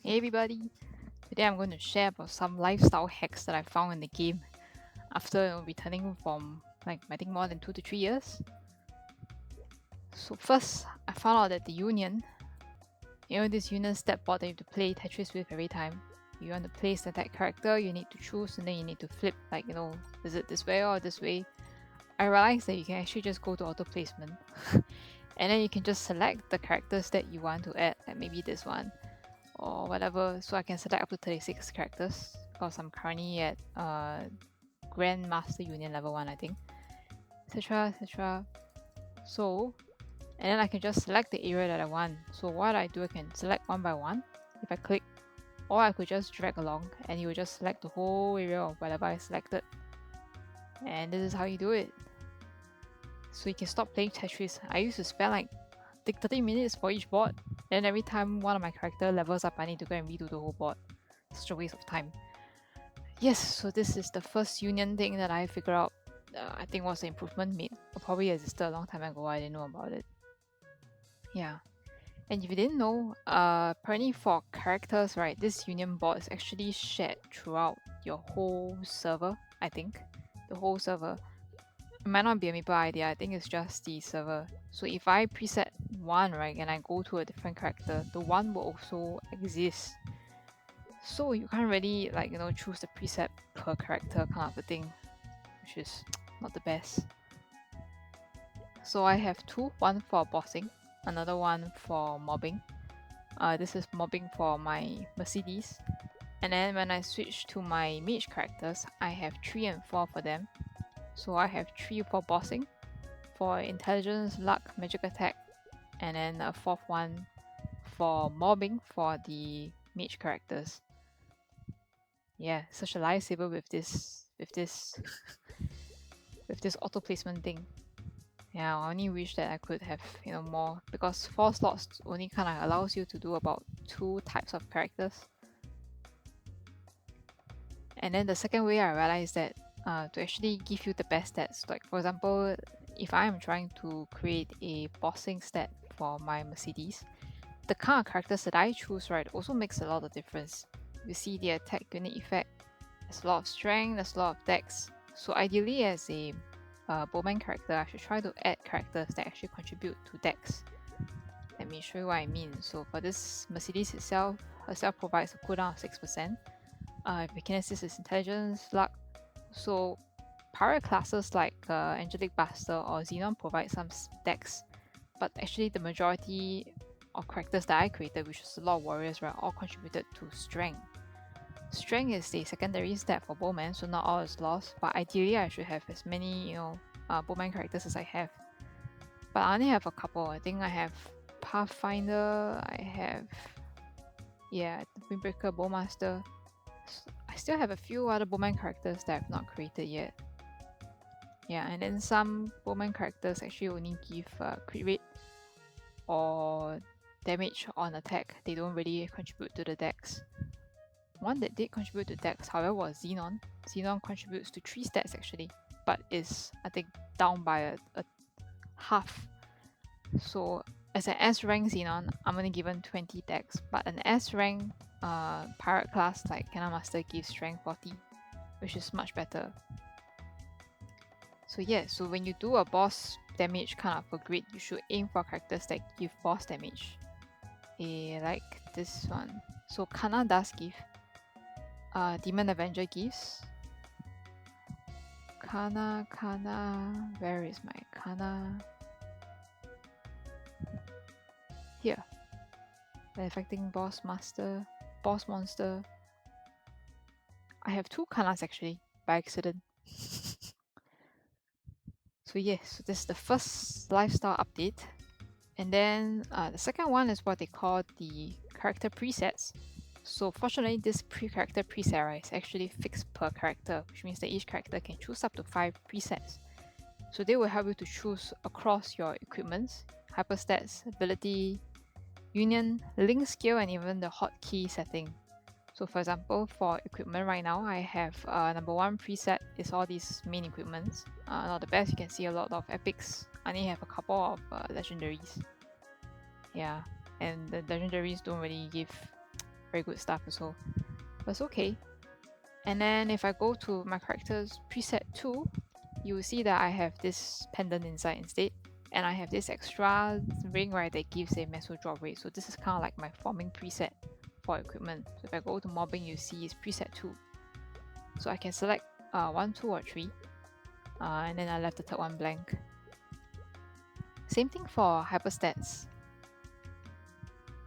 Hey everybody! Today I'm going to share about some lifestyle hacks that I found in the game after returning from I think more than 2 to 3 years. So first, I found out that the Union, this Union step board that you have to play Tetris with every time. You want to place the attack character, you need to choose and then you need to flip is it this way or this way? I realized that you can actually just go to auto placement and then you can just select the characters that you want to add, like maybe this one or whatever. So I can select up to 36 characters because I'm currently at Grandmaster Union level 1, I think, etc. etc. So, and then I can just select the area that I want. So what I do, I can select one by one if I click, or I could just drag along and you will just select the whole area of whatever I selected. And this is how you do it. So you can stop playing Tetris. I used to spend like 30 minutes for each board. Then every time one of my character levels up, I need to go and redo the whole board. Such a waste of time. Yes, so this is the first Union thing that I figured out. I think was an improvement made. Or probably existed a long time ago. I didn't know about it. Yeah. And if you didn't know, apparently for characters, right, this Union board is actually shared throughout your whole server, I think. The whole server. It might not be a Maple idea, I think it's just the server. So if I preset one, right, and I go to a different character, the one will also exist. So you can't really choose the preset per character kind of a thing, which is not the best. So I have two, one for bossing, another one for mobbing. This is mobbing for my Mercedes. And then when I switch to my mage characters, I have 3 and 4 for them. So I have 3 for bossing, for intelligence, luck, magic attack, and then a 4th one for mobbing for the mage characters. Yeah, such a lifesaver with this with this auto placement thing. Yeah, I only wish that I could have more, because 4 slots only kind of allows you to do about 2 types of characters. And then the second way I realized that to actually give you the best stats, like for example, if I am trying to create a bossing stat for my Mercedes, the kind of characters that I choose, right, also makes a lot of difference. You see the attack unit effect, there's a lot of strength, there's a lot of dex. So ideally as a bowman character, I should try to add characters that actually contribute to dex. Let me show you what I mean. So for this Mercedes herself provides a cooldown of 6%. Kinesis is intelligence, luck. So pirate classes like Angelic Buster or Xenon provide some dex, but actually the majority of characters that I created, which is a lot of warriors, right, all contributed to strength. Strength is the secondary stat for bowman, so not all is lost, but ideally I should have as many bowman characters as I have. But I only have a couple. I think I have Pathfinder, I have the Windbreaker, Bowmaster. I still have a few other bowman characters that I've not created yet. Yeah, and then some bowman characters actually only give crit rate or damage on attack. They don't really contribute to the dex. One that did contribute to dex, however, was Xenon. Xenon contributes to 3 stats actually, but is, I think, down by a half. So as an S rank Xenon, I'm only given 20 dex, but an S rank pirate class like Cannon Master gives strength 40, which is much better. So yeah, so when you do a boss damage kind of a grid, you should aim for characters that give boss damage. Like this one. So Kana does give. Demon Avenger gives. Kana, where is my Kana? Here. Affecting boss monster. I have 2 Kanas actually, by accident. So yes, so this is the first lifestyle update. And then the second one is what they call the character presets. So fortunately, this character preset, right, is actually fixed per character, which means that each character can choose up to 5 presets. So they will help you to choose across your equipments, hyperstats, ability, union, link skill, and even the hotkey setting. So for example, for equipment right now, I have number 1 preset is all these main equipments. Not the best, you can see a lot of epics. I only have a couple of legendaries. Yeah, and the legendaries don't really give very good stuff also. But it's okay. And then if I go to my character's preset 2, you will see that I have this pendant inside instead. And I have this extra ring, right, that gives a meso drop rate. So this is kind of like my forming preset for equipment. So if I go to mobbing, you see it's preset 2. So I can select 1, 2, or 3. And then I left the third one blank. Same thing for hyperstats.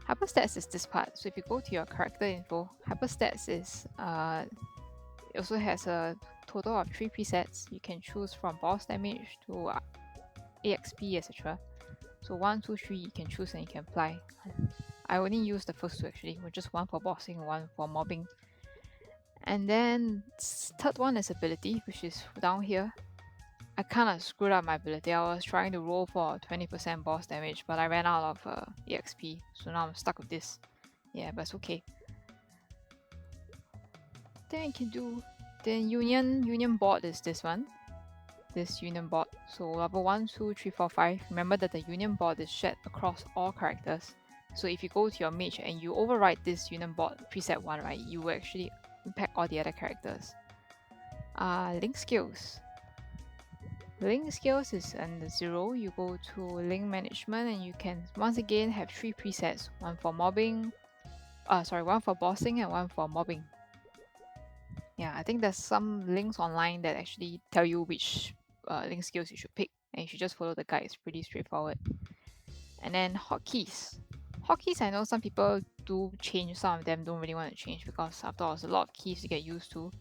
Hyperstats is this part. So if you go to your character info, hyperstats is it also has a total of 3 presets. You can choose from boss damage to EXP, etc. So 1, 2, 3 you can choose and you can apply. I only use the first two actually, just one for bossing and one for mobbing. And then third one is ability, which is down here. I kind of screwed up my ability. I was trying to roll for 20% boss damage, but I ran out of EXP, so now I'm stuck with this. Yeah, but it's okay. Then you can do, then union board is this one. This union board. So level 1, 2, 3, 4, 5. Remember that the union board is shared across all characters. So if you go to your mage and you override this union board preset 1, right, you will actually impact all the other characters. Link skills. Link skills is under 0. You go to link management and you can once again have 3 presets. One for mobbing, one for bossing and one for mobbing. Yeah, I think there's some links online that actually tell you which link skills you should pick, and you should just follow the guide. It's pretty straightforward. And then hotkeys. Hotkeys, I know some people do change, some of them don't really want to change because after all, there's a lot of keys to get used to.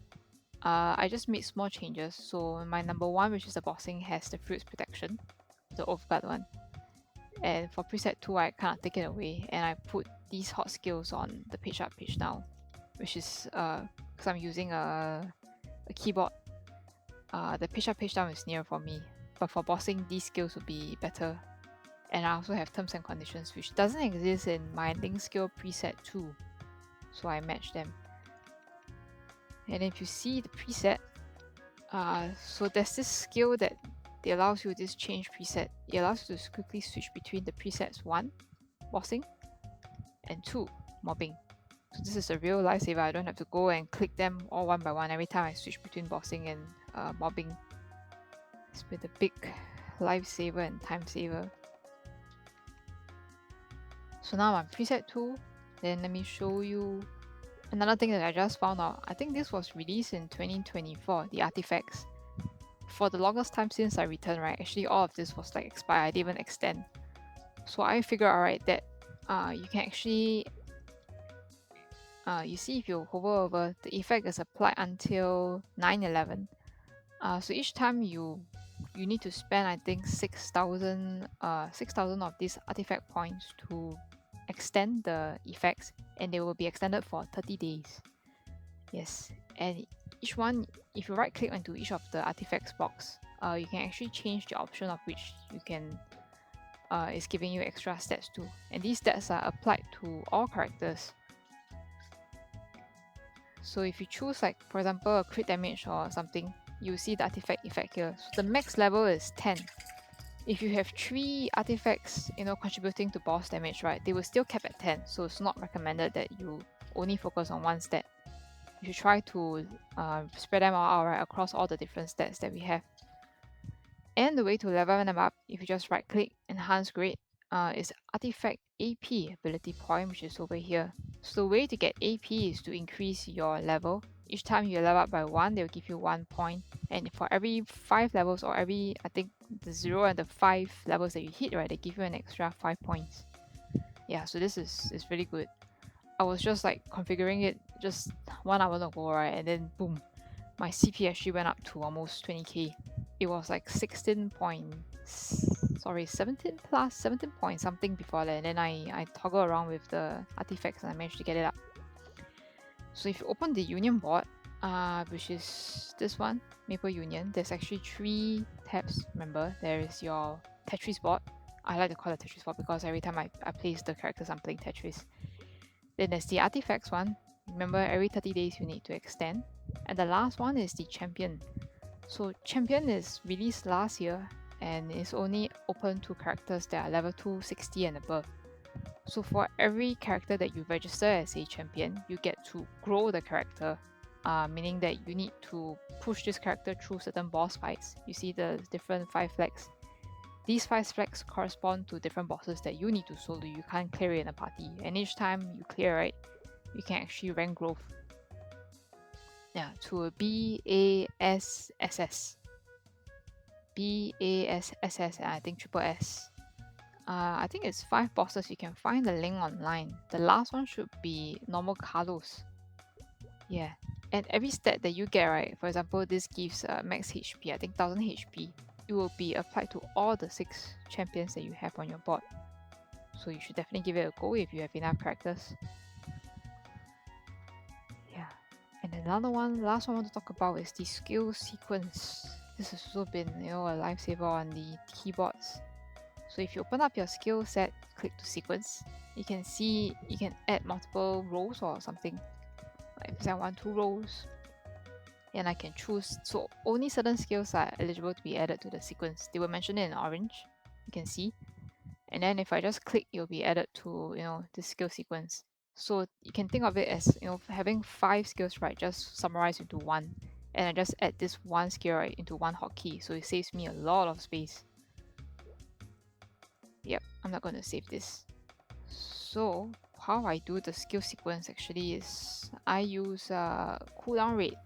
I just made small changes. So my number 1, which is the bossing, has the fruits protection, the oath guard one. And for preset 2, I kind of take it away and I put these hot skills on the page up, page down, which is because I'm using a keyboard. The page up, page down is near for me, but for bossing, these skills would be better. And I also have terms and conditions, which doesn't exist in my link skill preset 2, so I match them. And if you see the preset, so there's this skill that it allows you this change preset. It allows you to quickly switch between the presets 1, bossing, and 2, mobbing. So this is a real lifesaver. I don't have to go and click them all one by one every time I switch between bossing and mobbing. It's been a big lifesaver and time saver. So now I'm preset 2. Then let me show you another thing that I just found out. I think this was released in 2024, the artifacts. For the longest time since I returned, right, actually all of this was like expired. I didn't even extend. So I figured out, right, that you can actually you see if you hover over, the effect is applied until 9/11. So each time you need to spend, I think 6,000 of these artifact points to extend the effects, and they will be extended for 30 days. Yes, and each one, if you right click onto each of the artifacts box, you can actually change the option of which you can is giving you extra stats too, and these stats are applied to all characters. So if you choose, like for example, a crit damage or something, you see the artifact effect here. So the max level is 10. If you have 3 artifacts, contributing to boss damage, right, they will still cap at 10. So it's not recommended that you only focus on one stat. You should try to spread them all out, right, across all the different stats that we have. And the way to level them up, if you just right click, enhance grade, is artifact AP ability point, which is over here. So the way to get AP is to increase your level. Each time you level up by 1, they'll give you 1 point. And for every 5 levels, or every, I think, the 0 and the 5 levels that you hit, right, they give you an extra 5 points. Yeah, so this is really good. I was just like configuring it just 1 hour ago, right, and then boom, my CP actually went up to almost 20k. It was like 17 plus 17 point something before that, and then I toggle around with the artifacts and I managed to get it up. So if you open the union board, which is this one, Maple Union, there's actually 3 tabs. Remember, there is your Tetris board. I like to call it Tetris board because every time I place the characters, I'm playing Tetris. Then there's the artifacts one. Remember, every 30 days you need to extend. And the last one is the champion. So champion is released last year and is only open to characters that are level 260 and above. So for every character that you register as a champion, you get to grow the character, meaning that you need to push this character through certain boss fights. You see the different 5 flags. These 5 flags correspond to different bosses that you need to solo. You can't clear it in a party. And each time you clear, right, you can actually rank growth. Yeah, to a BASSS. BASSS, and I think triple S. I think it's 5 bosses. You can find the link online. The last one should be normal Carlos. Yeah. And every stat that you get, right, for example, this gives max HP, I think 1000 HP. It will be applied to all the 6 champions that you have on your board. So you should definitely give it a go if you have enough characters. Yeah. And another one, last one I want to talk about is the skill sequence. This has also been, a lifesaver on the keyboards. So if you open up your skill set, click to sequence, you can see you can add multiple rows or something. Like for example, I want 2 rows, and I can choose. So only certain skills are eligible to be added to the sequence. They were mentioned in orange, you can see. And then if I just click, it'll be added to this skill sequence. So you can think of it as having 5 skills, right, just summarized into one. And I just add this one skill, right, into one hotkey. So it saves me a lot of space. Yep, I'm not going to save this. So how I do the skill sequence actually is I use cooldown rate.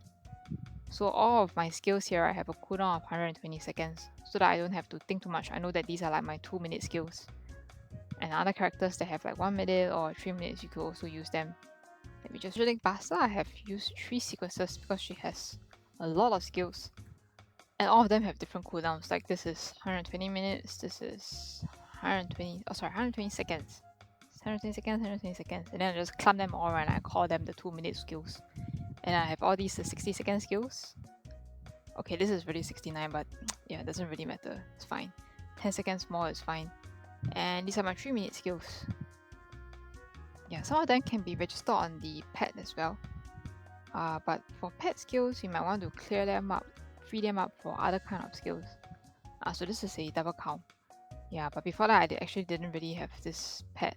So all of my skills here, I have a cooldown of 120 seconds so that I don't have to think too much. I know that these are like my 2-minute skills. And other characters that have like 1 minute or 3 minutes, you could also use them. Let me just think. Basta, I have used 3 sequences because she has a lot of skills. And all of them have different cooldowns. Like this is 120 minutes, this is 120 seconds. 120 seconds, 120 seconds. And then I just clump them all and I call them the 2-minute skills. And I have all these 60-second skills. Okay, this is really 69, but yeah, it doesn't really matter. It's fine. 10 seconds more is fine. And these are my 3-minute skills. Yeah, some of them can be registered on the pad as well. But for pad skills, you might want to clear them up, free them up for other kind of skills. So this is a double count. Yeah, but before that, I actually didn't really have this pad.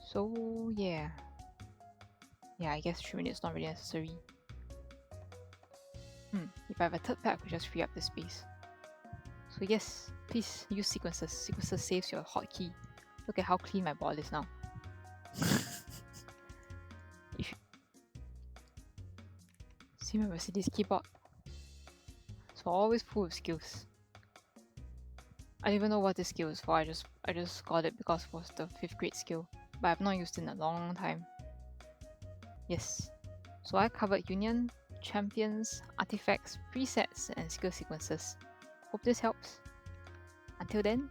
So yeah. Yeah, I guess 3 minutes not really necessary. If I have a third pad, I could just free up the space. So yes, please use sequences. Sequences saves your hotkey. Look at how clean my board is now. See my Mercedes keyboard? It's always full of skills. I don't even know what this skill is for. I just got it because it was the 5th grade skill, but I've not used it in a long time. Yes. So I covered union, champions, artifacts, presets, and skill sequences. Hope this helps. Until then,